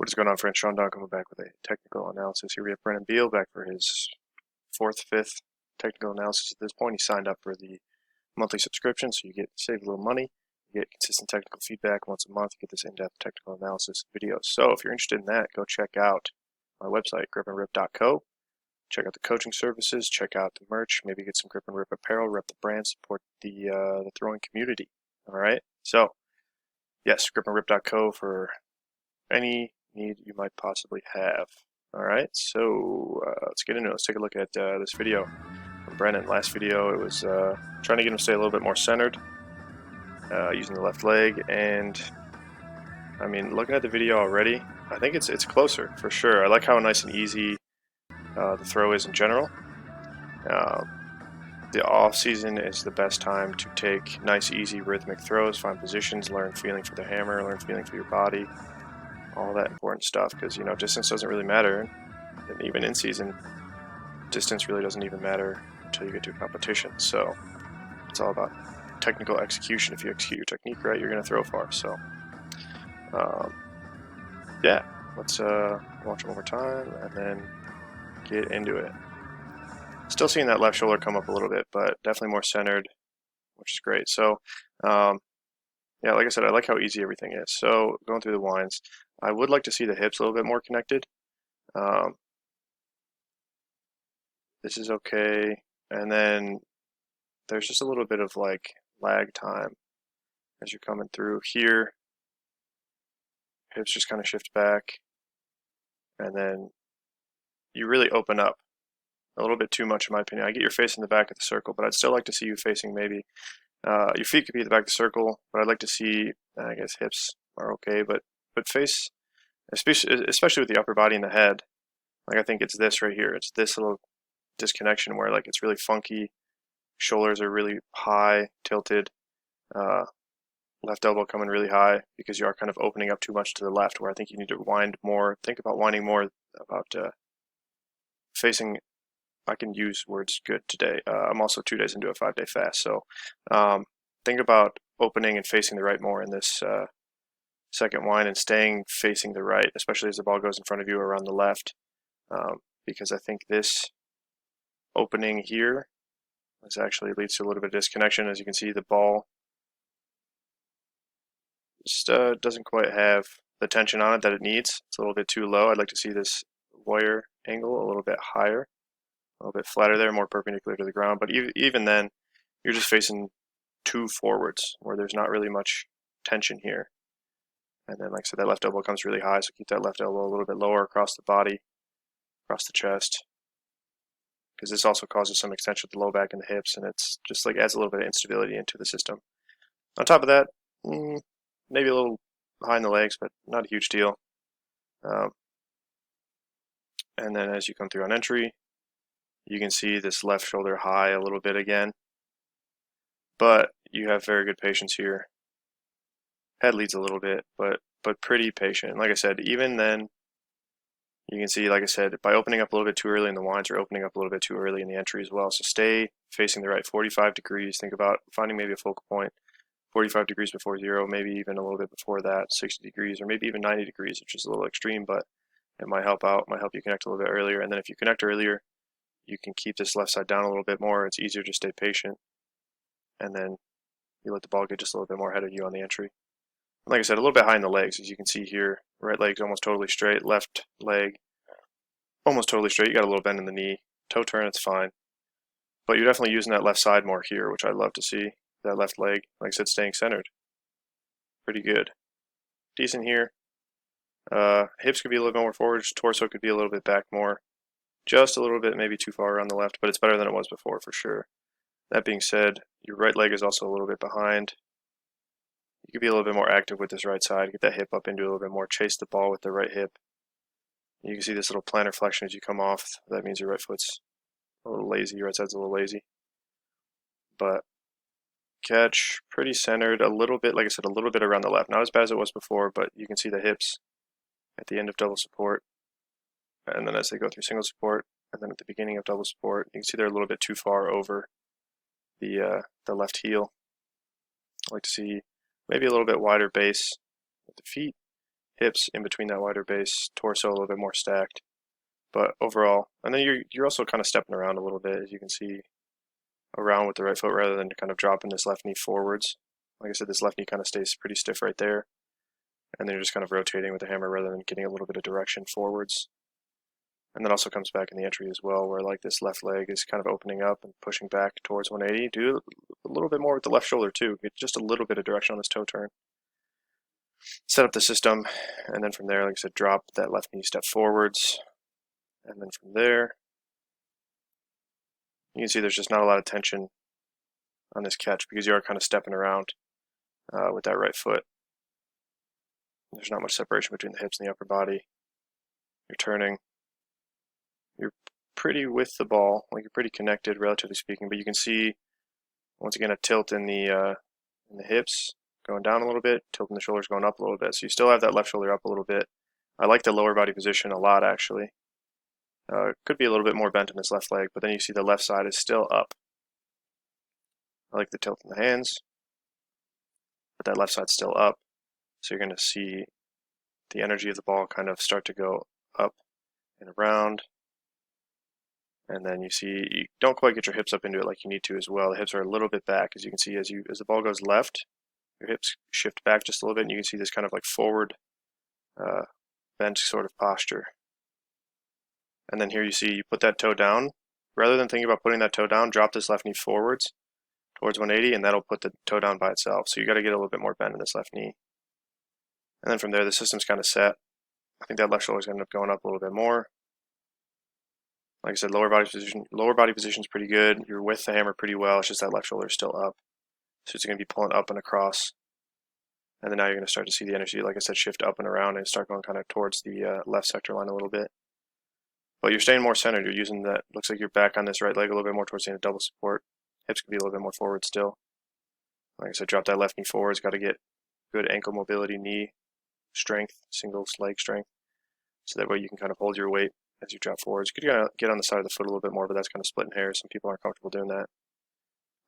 What is going on, friends? Sean Don coming back with a technical analysis. Here we have Brennan Beil back for his fifth technical analysis. At this point, he signed up for the monthly subscription, so you get save a little money. You get consistent technical feedback once a month. You get this in-depth technical analysis videos. So if you're interested in that, go check out my website, gripandrip.co. Check out the coaching services. Check out the merch. Maybe get some Grip and Rip apparel. Rep the brand. Support the throwing community. All right. So yes, gripandrip.co for any need you might possibly have. All right, so let's get into it. Let's take a look at this video from Brennan. Last video, it was trying to get him to stay a little bit more centered using the left leg, and I mean, looking at the video already, I think it's closer for sure. I like how nice and easy the throw is in general. The off season is the best time to take nice, easy, rhythmic throws, find positions, learn feeling for the hammer, learn feeling for your body. All that important stuff, because distance doesn't really matter, and even in season distance really doesn't even matter until you get to a competition. So it's all about technical execution. If you execute your technique right, you're going to throw far. So yeah, let's watch it one more time and then get into it. Still seeing that left shoulder come up a little bit, but definitely more centered, which is great. So yeah, like I said, I like how easy everything is. So going through the winds, I would like to see the hips a little bit more connected. This is okay. And then there's just a little bit of like lag time as you're coming through here. Hips just kind of shift back. And then you really open up a little bit too much, in my opinion. I get your face in the back of the circle, but I'd still like to see you facing maybe, your feet could be at the back of the circle, but I'd like to see, I guess hips are okay, but face, especially with the upper body and the head, like I think it's this right here. It's this little disconnection where like it's really funky. Shoulders are really high, tilted. Left elbow coming really high because you are kind of opening up too much to the left, where I think you need to wind more. Think about winding more, about facing. I can use words good today. I'm also 2 days into a 5-day fast, so think about opening and facing the right more in this second wind, and staying facing the right, especially as the ball goes in front of you or around the left, because I think this opening here actually leads to a little bit of disconnection. As you can see, the ball just doesn't quite have the tension on it that it needs. It's a little bit too low. I'd like to see this wire angle a little bit higher, a little bit flatter there, more perpendicular to the ground. But even then, you're just facing too forwards, where there's not really much tension here. And then, like I said, that left elbow comes really high, so keep that left elbow a little bit lower across the body, across the chest, because this also causes some extension of the low back and the hips, and it's just like adds a little bit of instability into the system. On top of that, maybe a little behind the legs, but not a huge deal. And then as you come through on entry, you can see this left shoulder high a little bit again, but you have very good patience here. Head leads a little bit, but pretty patient. Like I said, even then, you can see, like I said, by opening up a little bit too early in the winds, or opening up a little bit too early in the entry as well. So stay facing the right, 45 degrees. Think about finding maybe a focal point, 45 degrees before zero, maybe even a little bit before that, 60 degrees, or maybe even 90 degrees, which is a little extreme, but it might help out, might help you connect a little bit earlier. And then if you connect earlier, you can keep this left side down a little bit more. It's easier to stay patient. And then you let the ball get just a little bit more ahead of you on the entry. Like I said, a little bit high in the legs, as you can see here. Right leg's almost totally straight. Left leg almost totally straight. You got a little bend in the knee. Toe turn, it's fine. But you're definitely using that left side more here, which I love to see. That left leg, like I said, staying centered. Pretty good. Decent here. Hips could be a little bit more forward. Torso could be a little bit back more. Just a little bit, maybe too far around the left, but it's better than it was before for sure. That being said, your right leg is also a little bit behind. You could be a little bit more active with this right side. Get that hip up into a little bit more. Chase the ball with the right hip. You can see this little plantar flexion as you come off. That means your right foot's a little lazy. Your right side's a little lazy. But catch pretty centered. A little bit, like I said, a little bit around the left. Not as bad as it was before, but you can see the hips at the end of double support. And then as they go through single support, and then at the beginning of double support, you can see they're a little bit too far over the left heel. I like to see maybe a little bit wider base with the feet. hips in between that wider base, torso a little bit more stacked. But overall, and then you're also kind of stepping around a little bit, as you can see, around with the right foot rather than kind of dropping this left knee forwards. Like I said, this left knee kind of stays pretty stiff right there. And then you're just kind of rotating with the hammer rather than getting a little bit of direction forwards. And that also comes back in the entry as well, where like this left leg is kind of opening up and pushing back towards 180. Do a little bit more with the left shoulder too. Get just a little bit of direction on this toe turn. Set up the system, and then from there, like I said, drop that left knee, step forwards. And then from there, you can see there's just not a lot of tension on this catch because you are kind of stepping around with that right foot. There's not much separation between the hips and the upper body. You're turning. You're pretty with the ball, like you're pretty connected, relatively speaking. But you can see, once again, a tilt in the hips going down a little bit, tilting the shoulders going up a little bit. So you still have that left shoulder up a little bit. I like the lower body position a lot, actually. Could be a little bit more bent in this left leg, but then you see the left side is still up. I like the tilt in the hands, but that left side's still up. So you're going to see the energy of the ball kind of start to go up and around. And then you see you don't quite get your hips up into it like you need to as well. The hips are a little bit back, as you can see. As the ball goes left, your hips shift back just a little bit, and you can see this kind of like forward bent sort of posture. And then here you see you put that toe down. Rather than thinking about putting that toe down, drop this left knee forwards towards 180, and that'll put the toe down by itself. So you got to get a little bit more bend in this left knee. And then from there, the system's kind of set. I think that left shoulder's going to end up going up a little bit more. Like I said, lower body position is pretty good. You're with the hammer pretty well. It's just that left shoulder is still up. So it's going to be pulling up and across. And then now you're going to start to see the energy, like I said, shift up and around and start going kind of towards the left sector line a little bit. But you're staying more centered. You're using that, looks like you're back on this right leg a little bit more towards the end of double support. Hips can be a little bit more forward still. Like I said, drop that left knee forwards. Got to get good ankle mobility, knee strength, singles leg strength. So that way you can kind of hold your weight as you drop forwards. You could get on the side of the foot a little bit more, but that's kind of splitting hairs. Some people aren't comfortable doing that.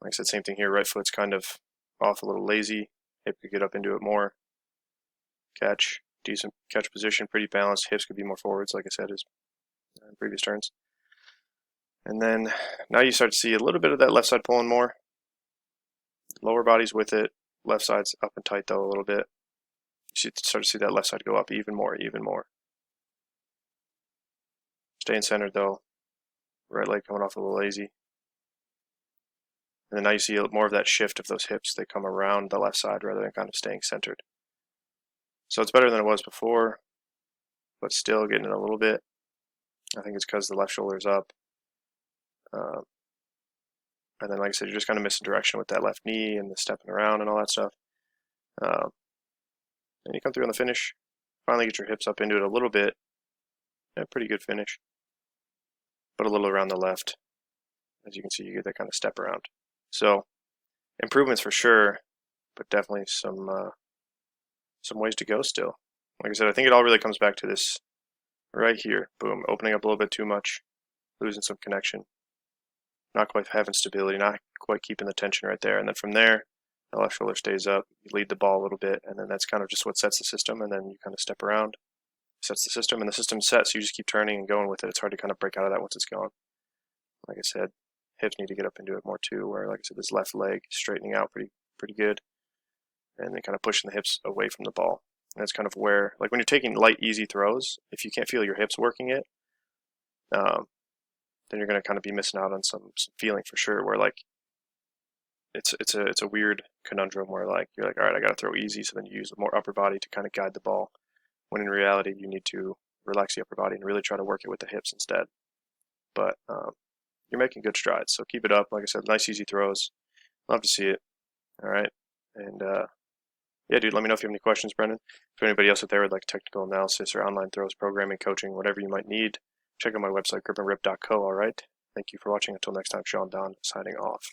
Like I said, same thing here. Right foot's kind of off a little lazy. Hip could get up into it more. Catch, decent catch position, pretty balanced. Hips could be more forwards, like I said, as in previous turns. And then now you start to see a little bit of that left side pulling more. Lower body's with it. Left side's up and tight though a little bit. You start to see that left side go up even more, even more. Staying centered though. Right leg coming off a little lazy. And then now you see more of that shift of those hips. They come around the left side rather than kind of staying centered. So it's better than it was before, but still getting it a little bit. I think it's because the left shoulder is up. And then, like I said, you're just kind of missing direction with that left knee and the stepping around and all that stuff. And you come through on the finish. Finally get your hips up into it a little bit. Yeah, pretty good finish. But a little around the left. As you can see, you get that kind of step around. So, improvements for sure, but definitely some ways to go still. Like I said, I think it all really comes back to this right here. Boom, opening up a little bit too much, losing some connection. Not quite having stability, not quite keeping the tension right there. And then from there, the left shoulder stays up, you lead the ball a little bit, and then that's kind of just what sets the system, and then you kind of step around, sets the system, and the system's set, so you just keep turning and going with it. It's hard to kind of break out of that once it's gone. Like I said, hips need to get up into it more too, where, like I said, this left leg straightening out pretty good, and then kind of pushing the hips away from the ball. And that's kind of where, like when you're taking light, easy throws, if you can't feel your hips working it, then you're going to kind of be missing out on some feeling for sure, where like it's a weird conundrum where like you're like, all right, I got to throw easy, so then you use more upper body to kind of guide the ball, when in reality you need to relax the upper body and really try to work it with the hips instead. But you're making good strides, so keep it up. Like I said, nice easy throws. Love to see it. All right, and yeah, dude, let me know if you have any questions, Brennan. If anybody else out there would like technical analysis or online throws, programming, coaching, whatever you might need, check out my website, gripandrip.co. All right, thank you for watching. Until next time, Sean Don signing off.